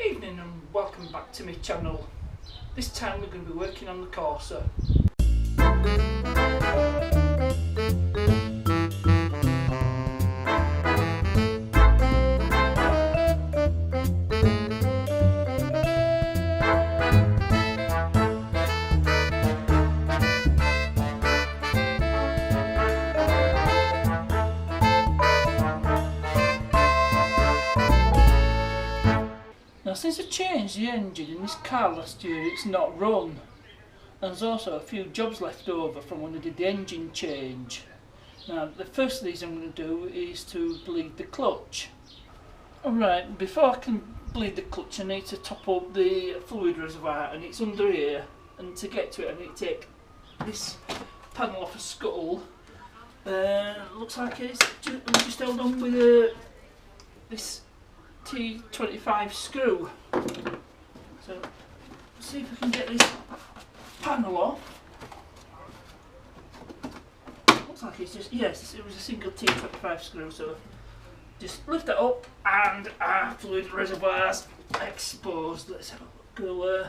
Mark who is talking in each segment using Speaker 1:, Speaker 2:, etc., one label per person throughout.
Speaker 1: Evening and welcome back to my channel. This time we're going to be working on the Corsa. Now, since I changed the engine in this car last year, it's not run. And there's also a few jobs left over from when I did the engine change. Now, the first of these I'm going to do is to bleed the clutch. Alright, before I can bleed the clutch, I need to top up the fluid reservoir, and it's under here. And to get to it, I need to take this panel off a scuttle. Looks like it's just held on with this T25 screw. So let's see if we can get this panel off. Looks like it's just, yes, it was a single T25 screw, so just lift it up and our fluid reservoir's exposed. Let's have a go.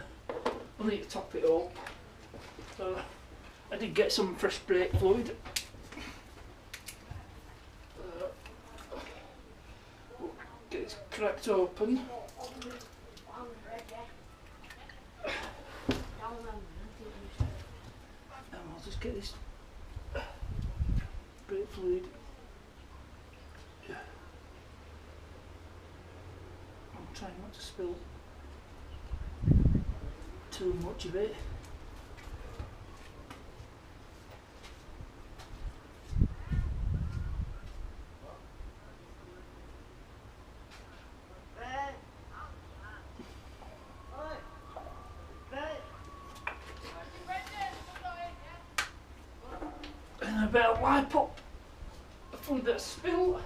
Speaker 1: We'll need to top it up. So I did get some fresh brake fluid. Get it cracked open. And I'll just get this brake fluid. I'm trying not to spill too much of it. And I better wipe up the fluid that's spilled.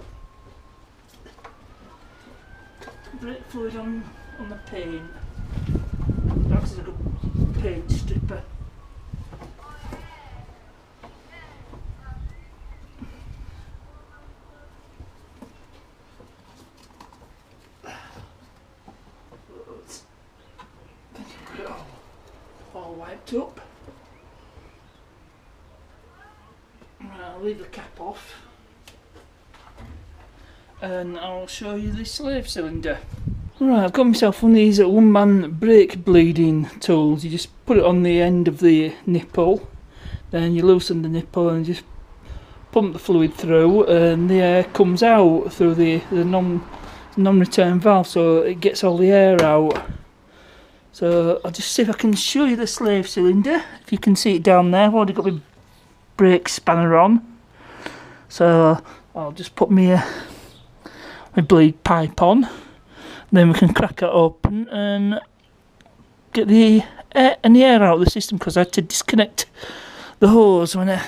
Speaker 1: Brake fluid on the paint. That's a good paint stripper. I think I've got it all wiped up. I'll leave the cap off and I'll show you the slave cylinder. Right, I've got myself one of these one-man brake bleeding tools. You just put it on the end of the nipple, then you loosen the nipple and just pump the fluid through, and the air comes out through the non-return valve, so it gets all the air out. So I'll just see if I can show you the slave cylinder. If you can see it down there, I've already got my brake spanner on, so I'll just put my bleed pipe on, then we can crack it open and get the air out of the system, because I had to disconnect the hose when I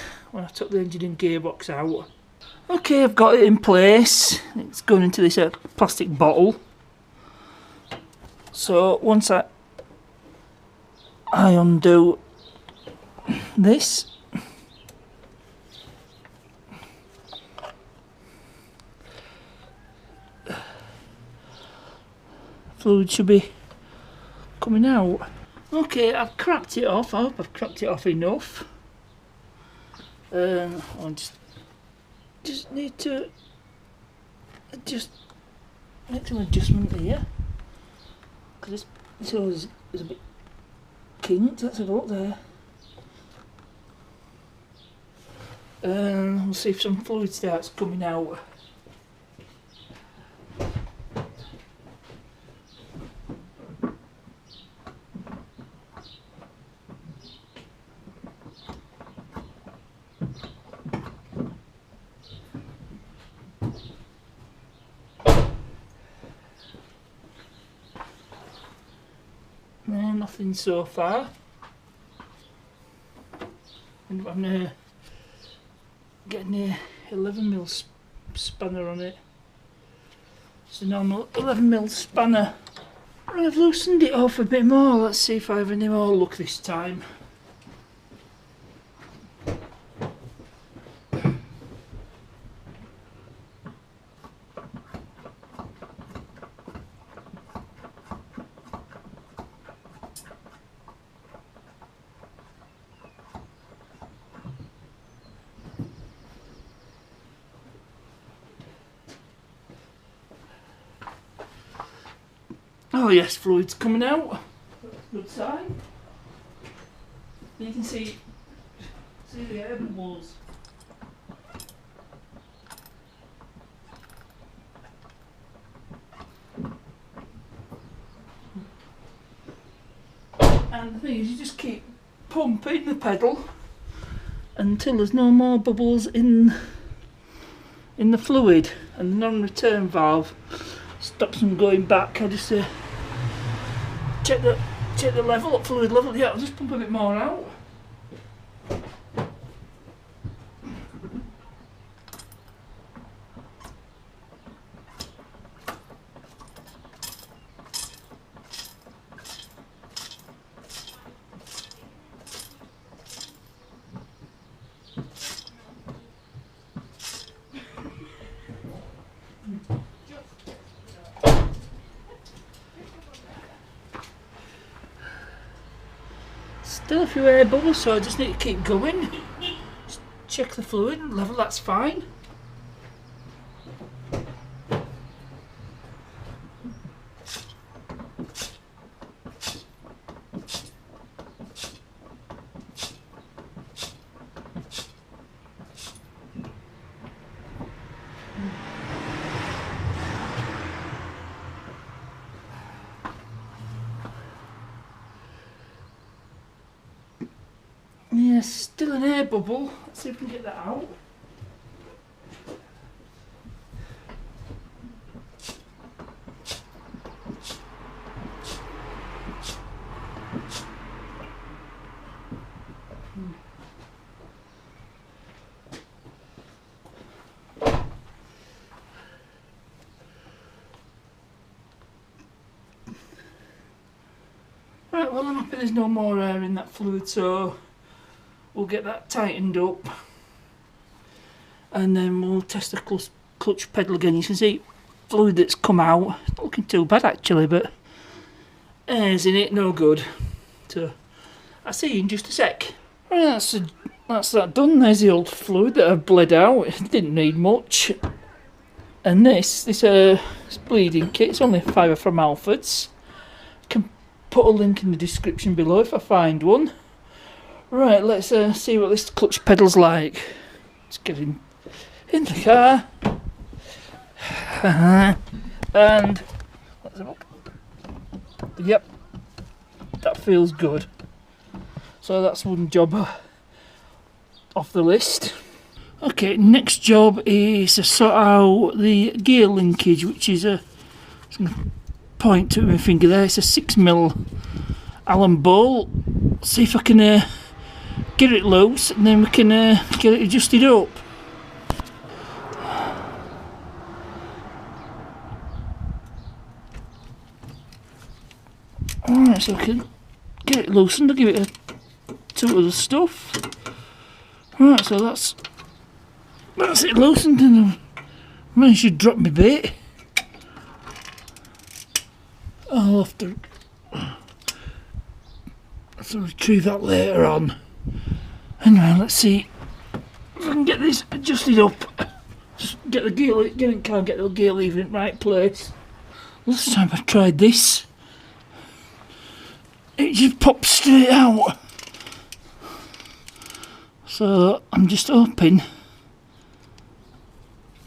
Speaker 1: took the engine and gearbox out. Okay, I've got it in place. It's going into this plastic bottle. So once I undo this, fluid should be coming out. Okay, I've cracked it off. I hope I've cracked it off enough. I'll just need to make some adjustment here, because this hose is a bit kinked. Let's have a look there. We'll see if some fluid starts coming out. No, nothing so far. And I'm getting a 11mm spanner on it. It's a normal 11mm spanner. I've loosened it off a bit more. Let's see if I have any more luck this time. Oh yes, fluid's coming out. That's a good sign. You can see the air bubbles. And the thing is, you just keep pumping the pedal until there's no more bubbles in the fluid, and the non-return valve stops them going back. I just check the level, fluid level. Yeah, I'll just pump a bit more out. Still a few air bubbles, so I just need to keep going. Just check the fluid level, that's fine. Yeah, still an air bubble. Let's see if we can get that out. Right, well I'm happy there's no more air in that fluid, so we'll get that tightened up and then we'll test the clutch pedal again. You can see fluid that's come out. It's not looking too bad actually, but air's in it, no good. So I'll see you in just a sec. Right, that's that done. There's the old fluid that I've bled out. It didn't need much. And this bleeding kit, it's only £5 from Alfred's. I can put a link in the description below if I find one. Right, let's see what this clutch pedal's like. Let's get in the car. And let's have a look. Yep, that feels good. So that's one job off the list. Okay, next job is to sort out the gear linkage, which is I'm going to point to my finger there. It's a 6mm Allen bolt. See if I can get it loose, and then we can get it adjusted up. Alright, so I can get it loosened. I'll give it a toot of the stuff. Right, so that's it loosened, and I managed to drop my bait. I'll have to retrieve that later on. Anyway, let's see if I can get this adjusted up. Just get the gear lever in the right place. Last time I tried this, it just popped straight out. So I'm just hoping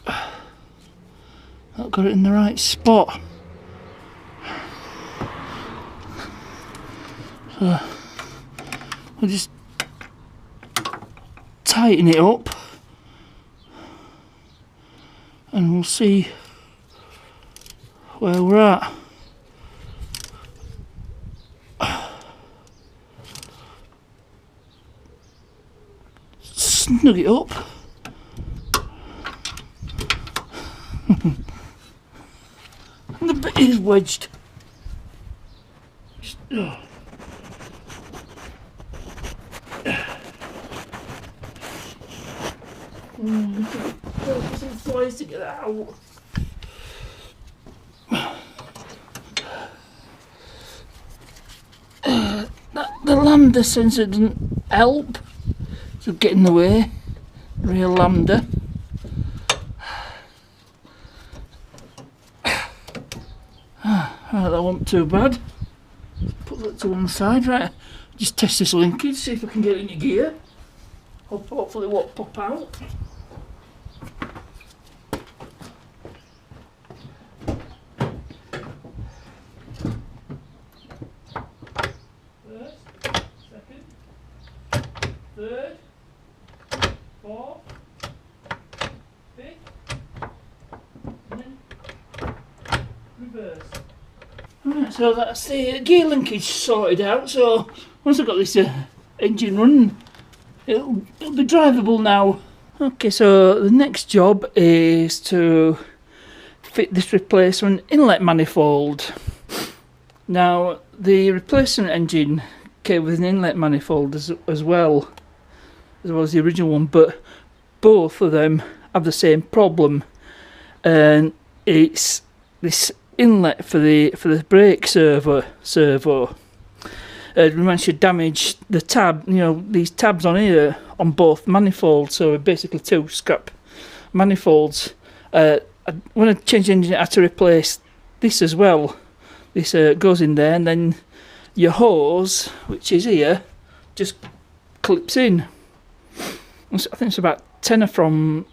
Speaker 1: I've got it in the right spot. So we'll just tighten it up and we'll see where we're at. Snug it up. And the bit is wedged. Just, some pliers to get that out. The lambda sensor doesn't help, so get in the way. Real lambda. Right, that wasn't too bad. Put that to one side, right. Just test this linkage, see if I can get it into gear. Hopefully it won't pop out. First, second, third, fourth, fifth, and then reverse. Right, so that's the gear linkage sorted out. So once I've got this engine running, it'll be drivable now. Okay, so the next job is to fit this replacement inlet manifold. Now the replacement engine came with an inlet manifold as well as the original one, but both of them have the same problem, and it's this inlet for the brake servo. We managed to damage the tab, you know, these tabs on here on both manifolds, so basically two scrap manifolds. When I changed the engine, I had to replace this as well. This goes in there, and then your hose, which is here, just clips in. I think it's about £10 from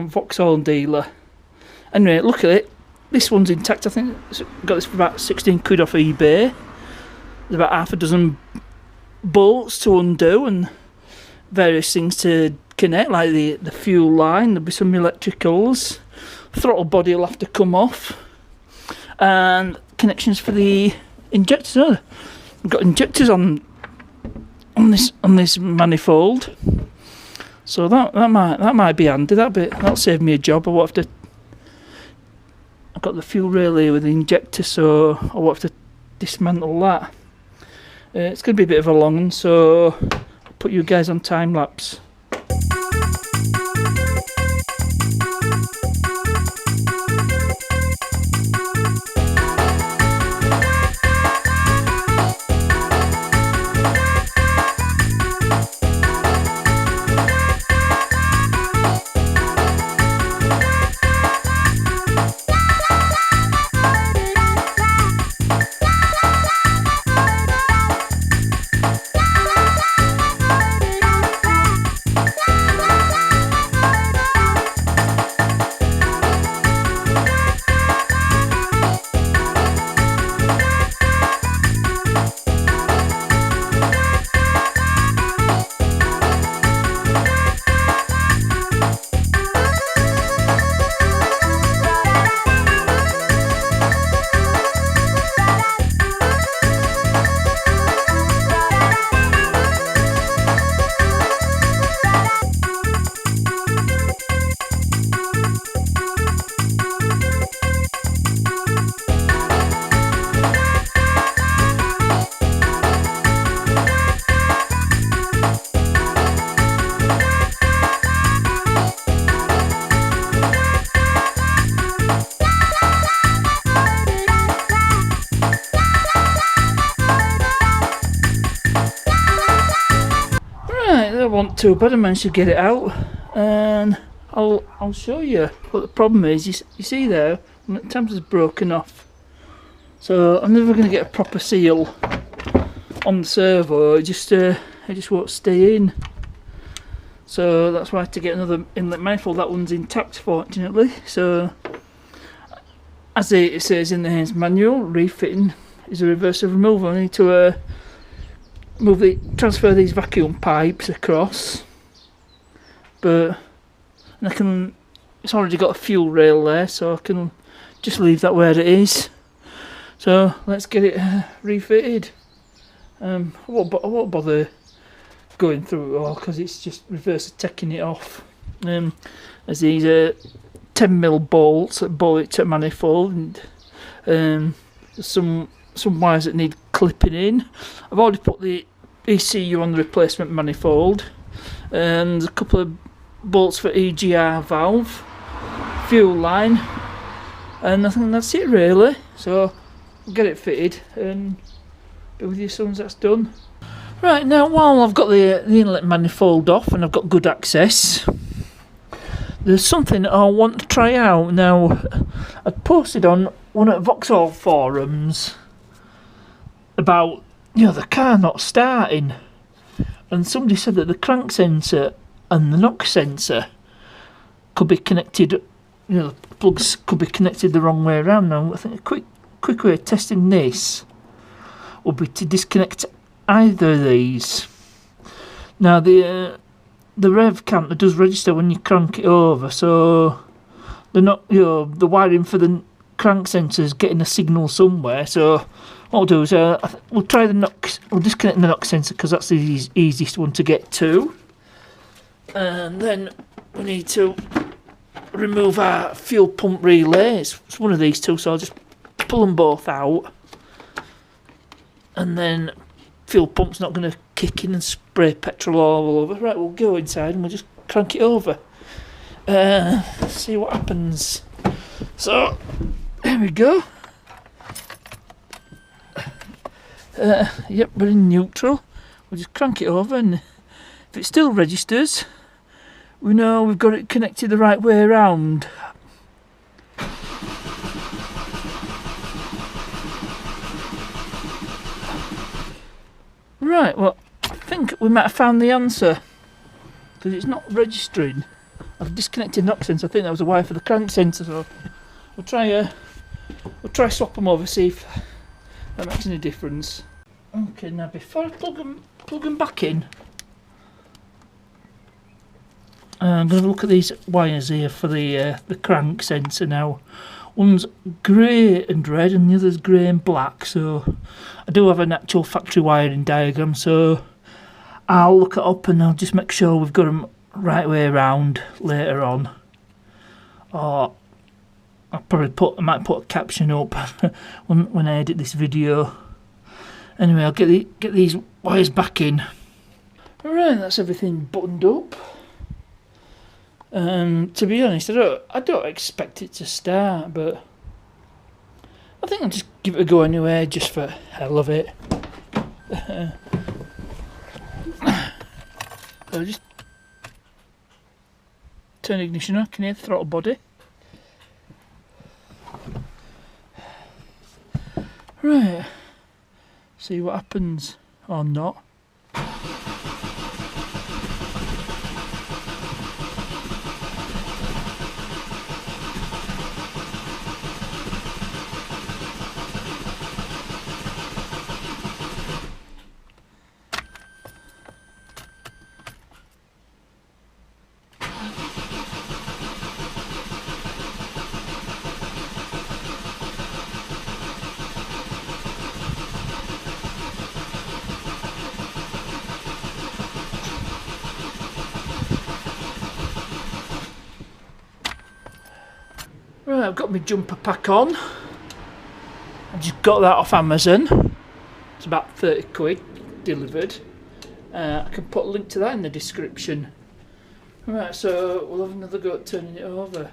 Speaker 1: Vauxhall dealer. Anyway, look at it. This one's intact. I think I got this for about 16 quid off eBay. There's about half a dozen bolts to undo and various things to connect, like the fuel line. There'll be some electricals. Throttle body will have to come off, and connections for the injectors. Oh, we've got injectors on this manifold, so that might be handy. That'll save me a job. I won't have to. I've got the fuel rail here with the injector, so I won't have to dismantle that. It's going to be a bit of a long one, so I'll put you guys on time lapse. Want to, but I managed to get it out, and I'll show you what the problem is. You see there, the tabs is broken off, so I'm never going to get a proper seal on the servo. It just won't stay in, so that's why I had to get another inlet manifold. That one's intact, fortunately. So as it says in the Haynes manual, refitting is a reverse of removal. I need to transfer these vacuum pipes across, but it's already got a fuel rail there, so I can just leave that where it is. So let's get it refitted. I won't bother going through it all because it's just reverse taking it off. There's these 10mm bolts that bolt it to a manifold, and some wires that need clipping in. I've already put the ECU on the replacement manifold, and a couple of bolts for EGR valve, fuel line, and I think that's it really. So I'll get it fitted and be with you as soon as that's done. Right, now while I've got the inlet manifold off and I've got good access, there's something I want to try out. Now, I posted on one at Vauxhall forums about, you know, the car not starting, and somebody said that the crank sensor and the knock sensor could be connected, you know, the plugs could be connected the wrong way around. Now I think a quick way of testing this would be to disconnect either of these. Now the rev counter does register when you crank it over, so they're not, you know, the wiring for the crank sensor is getting a signal somewhere. So what we'll do is we'll try the knock. We'll disconnect the knock sensor because that's the easiest one to get to, and then we need to remove our fuel pump relay. It's one of these two, so I'll just pull them both out, and then fuel pump's not going to kick in and spray petrol all over. Right, we'll go inside and we'll just crank it over. See what happens. So there we go. Yep, we're in neutral. We'll just crank it over, and if it still registers, we know we've got it connected the right way around. Right, well, I think we might have found the answer, because it's not registering. I've disconnected knock sensor. I think that was a wire for the crank sensor, so we'll try swap them over, see if that makes any difference. Okay, now before I plug them back in, I'm going to look at these wires here for the crank sensor now. One's grey and red and the other's grey and black, so I do have an actual factory wiring diagram, so I'll look it up and I'll just make sure we've got them right way around later on. Or I might put a caption up when I edit this video. Anyway, I'll get these wires back in. Alright, that's everything buttoned up. To be honest, I don't expect it to start, but I think I'll just give it a go anyway, just for hell of it. So just turn ignition on. Can you hear the throttle body? Right. See what happens or not. Right, I've got my jumper pack on. I just got that off Amazon. It's about 30 quid delivered. I can put a link to that in the description. Right, so we'll have another go at turning it over.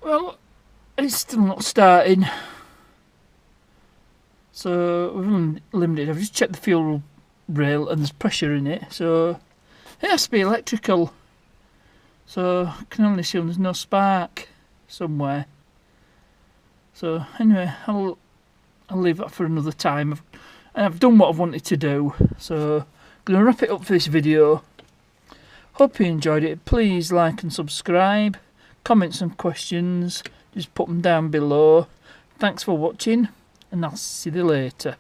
Speaker 1: Well, it's still not starting, so we've limited. I've just checked the fuel rail and there's pressure in it, so it has to be electrical. So I can only assume there's no spark somewhere. So anyway, I'll leave that for another time. I've done what I've wanted to do, so I'm going to wrap it up for this video. Hope you enjoyed it. Please like and subscribe. Comments and questions, just put them down below. Thanks for watching, and I'll see you later.